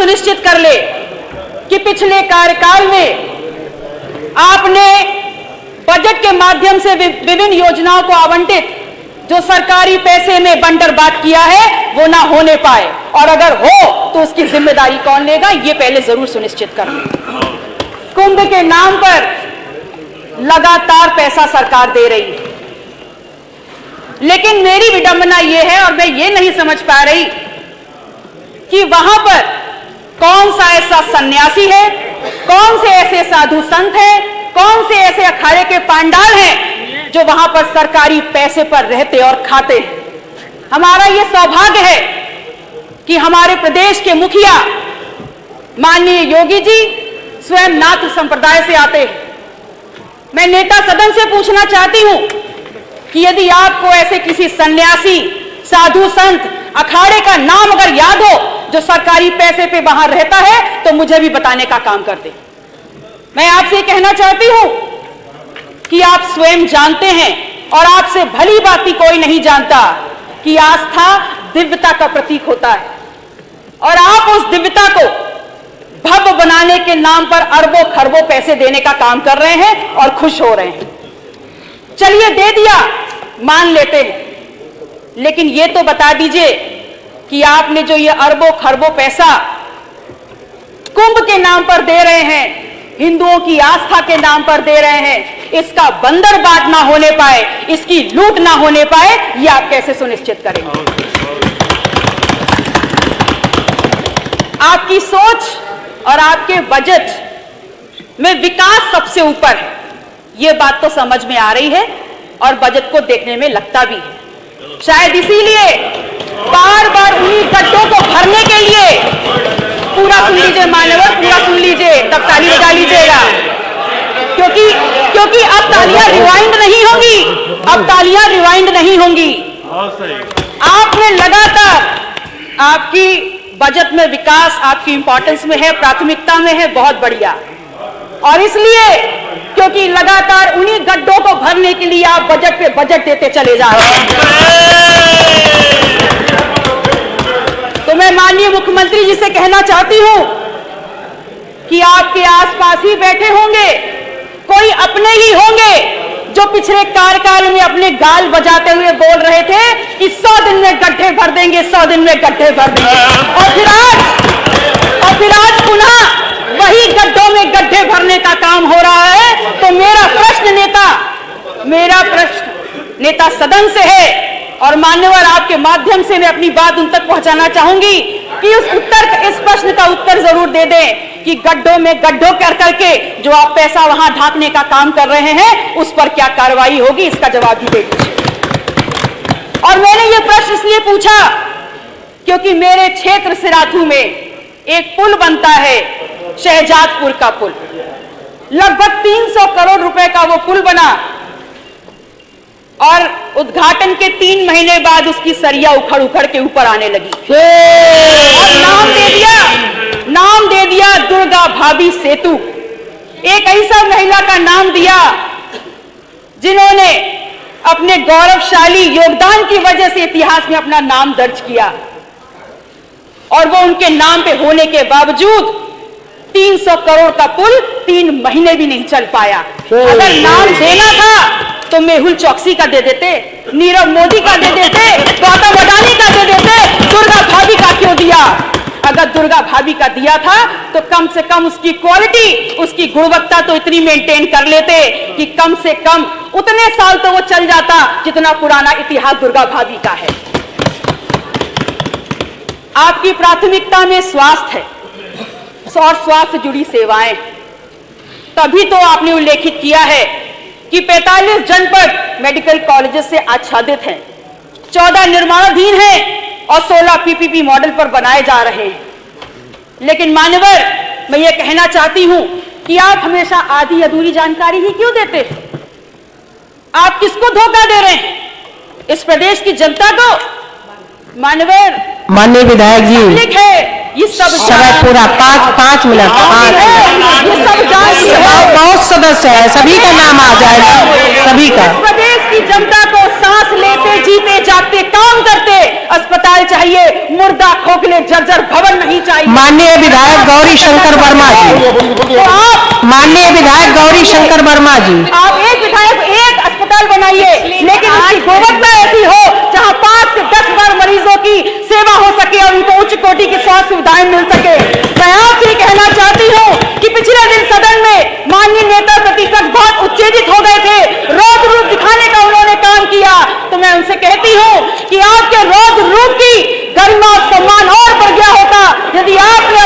सुनिश्चित कर ले कि पिछले कार्यकाल में आपने बजट के माध्यम से विभिन्न योजनाओं को आवंटित जो सरकारी पैसे में बंटरबांट किया है वो ना होने पाए, और अगर हो तो उसकी जिम्मेदारी कौन लेगा, ये पहले जरूर सुनिश्चित कर लें। कुंभ के नाम पर लगातार पैसा सरकार दे रही है, लेकिन मेरी विडंबना ये है और मैं ये नहीं समझ पा रही कि वहां पर कौन सा ऐसा सन्यासी है, कौन से ऐसे साधु संत हैं, कौन से ऐसे अखाड़े के पांडाल हैं जो वहां पर सरकारी पैसे पर रहते और खाते हैं। हमारा यह सौभाग्य है कि हमारे प्रदेश के मुखिया माननीय योगी जी स्वयं नाथ संप्रदाय से आते हैं। मैं नेता सदन से पूछना चाहती हूं कि यदि आपको ऐसे किसी सन्यासी, साधु संत, अखाड़े का नाम अगर याद हो जो सरकारी पैसे पे वहां रहता है तो मुझे भी बताने का काम करते। मैं आपसे कहना चाहती हूं कि आप स्वयं जानते हैं और आपसे भली भांति कोई नहीं जानता कि आस्था दिव्यता का प्रतीक होता है, और आप उस दिव्यता को भव्य बनाने के नाम पर अरबों खरबों पैसे देने का काम कर रहे हैं और खुश हो रहे हैं। चलिए दे दिया, मान लेते हैं, लेकिन ये तो बता दीजिए कि आपने जो ये अरबों खरबों पैसा कुंभ के नाम पर दे रहे हैं, हिंदुओं की आस्था के नाम पर दे रहे हैं, इसका बंदरबाट ना होने पाए, इसकी लूट ना होने पाए, ये आप कैसे सुनिश्चित करेंगे? आपकी सोच और आपके बजट में विकास सबसे ऊपर है, ये बात तो समझ में आ रही है और बजट को देखने में लगता भी है। शायद इसीलिए बार बार उन्हीं गड्ढों को भरने के लिए, पूरा सुन लीजिए मान्यवर, पूरा सुन लीजिए, तब ताली बजा लीजिएगा, क्योंकि अब तालियां रिवाइंड नहीं होंगी, अब तालियां रिवाइंड नहीं होंगी। आपने लगातार, आपकी बजट में विकास आपकी इंपॉर्टेंस में है, प्राथमिकता में है, बहुत बढ़िया, और इसलिए क्योंकि लगातार उन्हीं गड्ढों को भरने के लिए आप बजट पे बजट देते चले जा रहे हैं। तो मैं माननीय मुख्यमंत्री जी से कहना चाहती हूं कि आपके आसपास ही बैठे होंगे कोई अपने ही होंगे जो पिछले कार्यकाल में अपने गाल बजाते हुए बोल रहे थे कि 100 दिन में गड्ढे भर देंगे, 100 दिन में गड्ढे भर देंगे, और फिर आज पुनः वही गड्ढों में गड्ढे भरने का काम हो रहा है। तो मेरा प्रश्न नेता सदन से है, और मान्यवर आपके माध्यम से मैं अपनी बात उन तक पहुंचाना चाहूंगी कि इस प्रश्न का उत्तर जरूर दे दें कि गड्ढों में गड्ढों कर करके जो आप पैसा वहां ढांकने का काम कर रहे हैं उस पर क्या कार्रवाई होगी, इसका जवाब भी दे दीजिए। और मैंने ये प्रश्न इसलिए पूछा क्योंकि मेरे क्षेत्र सिराथू में एक पुल बनता है, शहजादपुर का पुल, लगभग 300 करोड़ रुपए का वो पुल बना, और उद्घाटन के 3 महीने बाद उसकी सरिया उखड़ उखड़ के ऊपर आने लगी, और नाम दे दिया दुर्गा भाभी सेतु। एक ऐसा महिला का नाम दिया जिन्होंने अपने गौरवशाली योगदान की वजह से इतिहास में अपना नाम दर्ज किया, और वो उनके नाम पे होने के बावजूद 300 करोड़ का पुल 3 महीने भी नहीं चल पाया। अगर नाम देना था तो मेहुल चौकसी का दे देते, नीरव मोदी का दे देते, गौतम अडानी का दे देते, दुर्गा भाभी का क्यों दिया? अगर दुर्गा भाभी का दिया था तो कम से कम उसकी क्वालिटी, उसकी गुणवत्ता तो इतनी मेंटेन कर लेते कि कम से कम उतने साल तो वो चल जाता जितना पुराना इतिहास दुर्गा भाभी का है। आपकी प्राथमिकता में स्वास्थ्य है और स्वास्थ्य से जुड़ी सेवाएं, तभी तो आपने उल्लेखित किया है कि 45 जनपद मेडिकल कॉलेजेस से आच्छादित हैं, 14 निर्माणाधीन हैं और 16 पीपीपी मॉडल पर बनाए जा रहे हैं। लेकिन मान्यवर, मैं ये कहना चाहती हूं कि आप हमेशा आधी अधूरी जानकारी ही क्यों देते हैं? आप किसको धोखा दे रहे हैं? इस प्रदेश की जनता को? मान्यवर, माननीय विधायक जी, ये सब पूरा 5 मिनट, ये सब बहुत सदस्य है, सभी का नाम आ जाएगा, सभी का। प्रदेश की जनता को सांस लेते जीते जागते काम करते अस्पताल चाहिए, मुर्दा खोखले जर्जर भवन नहीं चाहिए। माननीय विधायक गौरी शंकर वर्मा जी, तो आप माननीय विधायक गौरी शंकर वर्मा जी, आप एक विधायक एक अस्पताल बनाइए, लेकिन उसकी गुणवत्ता ऐसी हो जहां 5 से 10 बार मरीजों की सेवा हो सके और उनको उच्च कोटि की स्वास्थ्य सुविधाएं मिल सके। मैं आपसे कहना चाहती हूं कि पिछले दिन सदन में माननीय नेता प्रतिपक्ष बहुत उत्तेजित हो गए थे, रौद्र रूप दिखाने का उन्होंने काम किया। तो मैं उनसे कहती हूं कि आपके रौद्र रूप की गरिमा और सम्मान और बढ़ गया होता यदि आपने